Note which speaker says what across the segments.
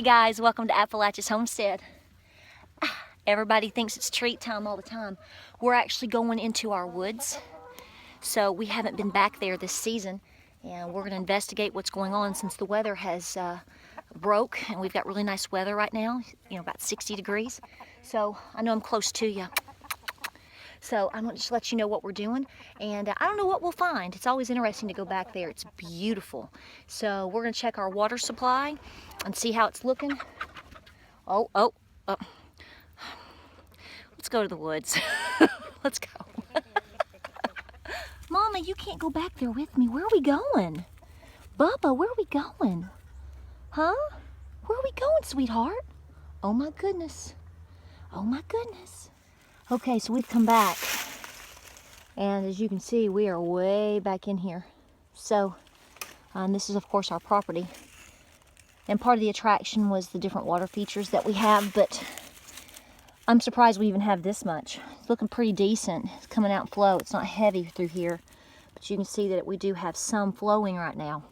Speaker 1: Hey guys, welcome to Appalachia's Homestead. Everybody thinks it's treat time all the time. We're actually going into our woods. So we haven't been back there this season, and we're going to investigate what's going on since the weather has broke, and we've got really nice weather right now, about 60 degrees. So I know I'm close to you. So I'm going to just let you know what we're doing, and I don't know what we'll find. It's always interesting to go back there. It's beautiful. So we're going to check our water supply and see how it's looking. Oh. Let's go to the woods. Let's go. Mama, you can't go back there with me. Where are we going? Bubba, where are we going? Huh? Where are we going, sweetheart? Oh my goodness. Oh my goodness. Okay, so we've come back, and as you can see, we are way back in here. So, this is of course our property, and part of the attraction was the different water features that we have, but I'm surprised we even have this much. It's looking pretty decent. It's coming out in flow. It's not heavy through here, but you can see that we do have some flowing right now.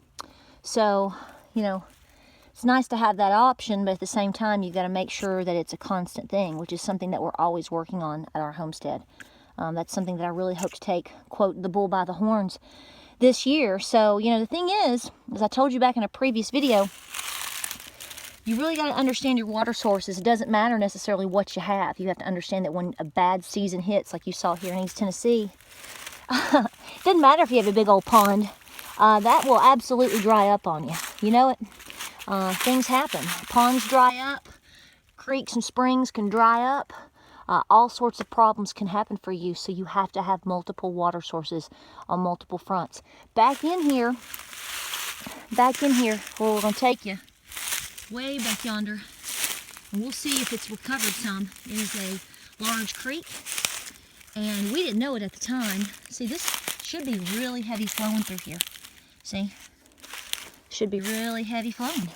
Speaker 1: So, it's nice to have that option, but at the same time, you've got to make sure that it's a constant thing, which is something that we're always working on at our homestead. That's something that I really hope to take, quote, the bull by the horns this year. So, the thing is, as I told you back in a previous video, you really got to understand your water sources. It doesn't matter necessarily what you have. You have to understand that when a bad season hits, like you saw here in East Tennessee, it doesn't matter if you have a big old pond. That will absolutely dry up on you. You know it? Things happen. Ponds dry up, creeks and springs can dry up, all sorts of problems can happen for you, so you have to have multiple water sources on multiple fronts. Back in here, where we're going to take you, way back yonder, and we'll see if it's recovered some, is a large creek, and we didn't know it at the time. See, this should be really heavy flowing through here. See? Should be really heavy flowing.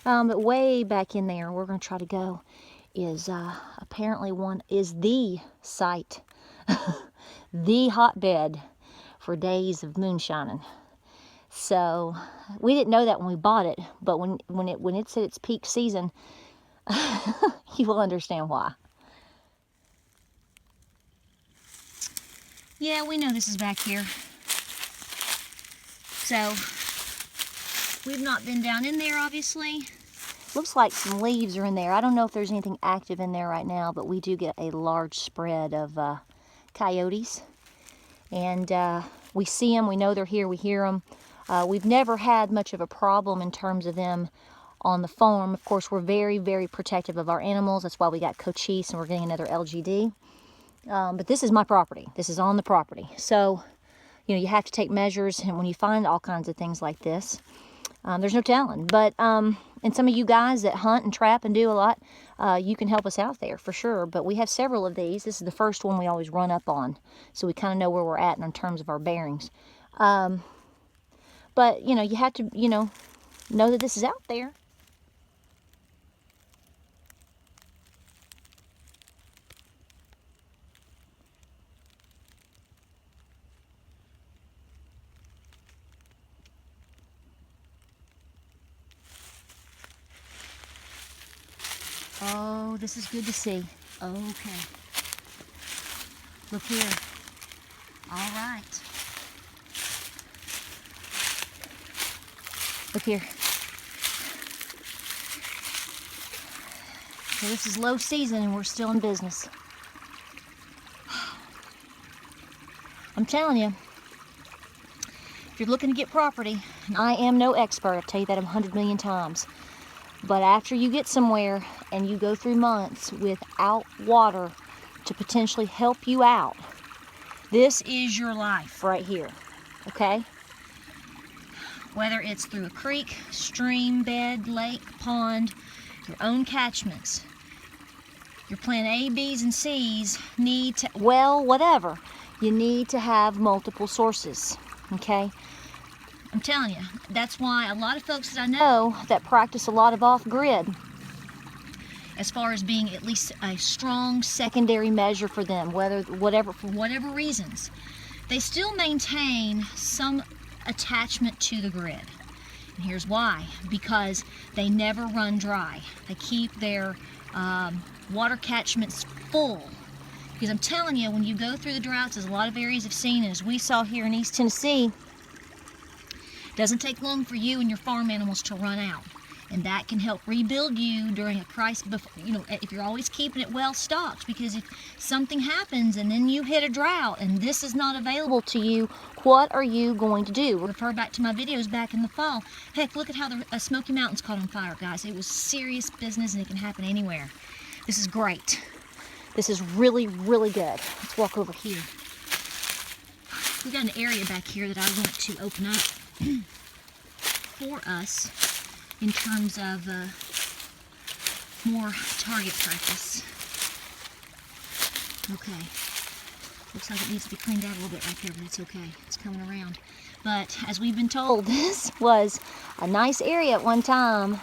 Speaker 1: But way back in there, we're going to try to go, is apparently the site, the hotbed for days of moonshining. So we didn't know that when we bought it, but when it's at its peak season, you will understand why. Yeah, we know this is back here. So we've not been down in there, obviously. Looks like some leaves are in there. I don't know if there's anything active in there right now, but we do get a large spread of coyotes. And we see them, we know they're here, we hear them. We've never had much of a problem in terms of them on the farm. Of course, we're very, very protective of our animals. That's why we got Cochise and we're getting another LGD. But this is my property. This is on the property. So, you have to take measures, and when you find all kinds of things like this, there's no telling. But, and some of you guys that hunt and trap and do a lot, you can help us out there for sure. But we have several of these. This is the first one we always run up on, so we kind of know where we're at in terms of our bearings. But, you have to, know that this is out there. Oh, this is good to see. Okay. Look here. All right. Look here. So this is low season and we're still in business. I'm telling you, if you're looking to get property, and I am no expert, I'll tell you that 100 million times, but after you get somewhere and you go through months without water to potentially help you out, this is your life right here, okay? Whether it's through a creek, stream, bed, lake, pond, your own catchments, your plan A, B's, and C's need to, whatever, you need to have multiple sources, okay? I'm telling you, that's why a lot of folks that I know that practice a lot of off-grid, as far as being at least a strong secondary measure for them, for whatever reasons, they still maintain some attachment to the grid. And here's why. Because they never run dry. They keep their water catchments full. Because I'm telling you, when you go through the droughts, as a lot of areas have seen, and as we saw here in East Tennessee, it doesn't take long for you and your farm animals to run out. And that can help rebuild you during a crisis, you know, if you're always keeping it well stocked. Because if something happens and then you hit a drought and this is not available to you, what are you going to do? Refer back to my videos back in the fall. Heck, look at how the Smoky Mountains caught on fire, guys. It was serious business and it can happen anywhere. This is great. This is really, really good. Let's walk over here. We've got an area back here that I want to open up for us in terms of more target practice. Okay. Looks like it needs to be cleaned out a little bit right there, but it's okay. It's coming around. But as we've been told, this was a nice area at one time.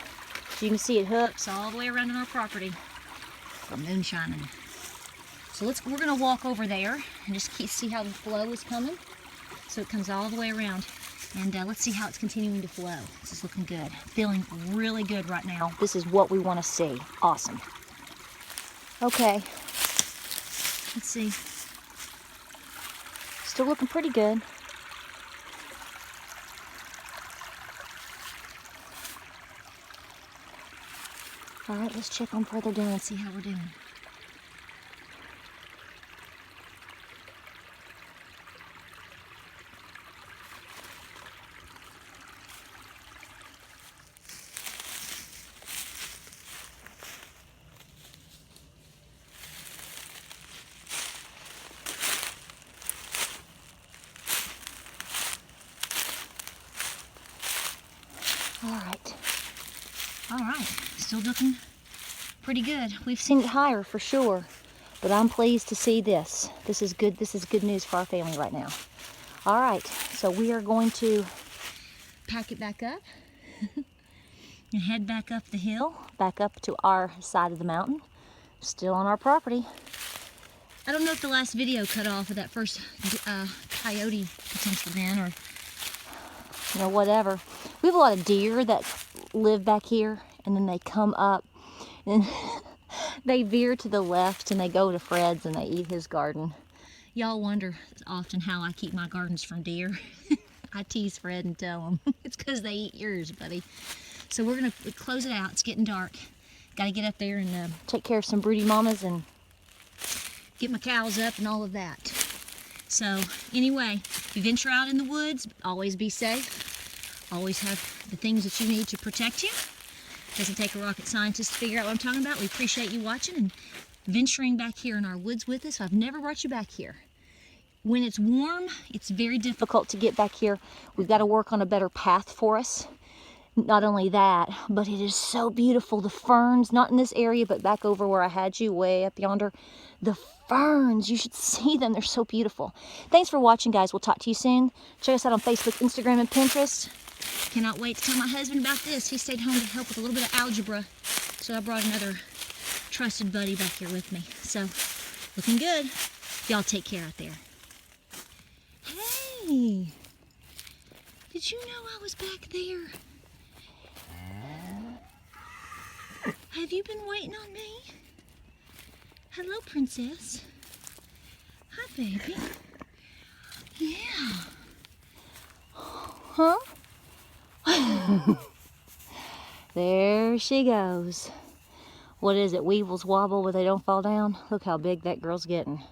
Speaker 1: You can see it hooks all the way around on our property for moonshining. So we're gonna walk over there and just see how the flow is coming. So it comes all the way around. And let's see how it's continuing to flow. This is looking good. Feeling really good right now. This is what we want to see. Awesome. Okay. Let's see. Still looking pretty good. All right, let's check on further down and see how we're doing. All right, still looking pretty good. We've seen it higher for sure, but I'm pleased to see this. This is good. This is good news for our family right now. All right, so we are going to pack it back up and head back up the hill, back up to our side of the mountain, still on our property. I don't know if the last video cut off of that first coyote potential then, or you know, whatever. We have a lot of deer that live back here, and then they come up and they veer to the left and they go to Fred's and they eat his garden. Y'all wonder often how I keep my gardens from deer. I tease Fred and tell him it's because they eat yours, buddy. So we're gonna close it out. It's getting dark. Got to get up there and take care of some broody mamas and get my cows up and all of that. So anyway, if you venture out in the woods, always be safe. Always have the things that you need to protect you. Doesn't take a rocket scientist to figure out what I'm talking about. We appreciate you watching and venturing back here in our woods with us. I've never brought you back here. When it's warm, it's very difficult to get back here. We've got to work on a better path for us. Not only that, but it is so beautiful. The ferns, not in this area, but back over where I had you, way up yonder. The ferns, you should see them. They're so beautiful. Thanks for watching, guys. We'll talk to you soon. Check us out on Facebook, Instagram, and Pinterest. Cannot wait to tell my husband about this. He stayed home to help with a little bit of algebra. So I brought another trusted buddy back here with me. So, looking good. Y'all take care out there. Hey! Did you know I was back there? Have you been waiting on me? Hello, princess. Hi, baby. Yeah. Huh? There she goes. What is it? Weevils wobble but they don't fall down? Look how big that girl's getting.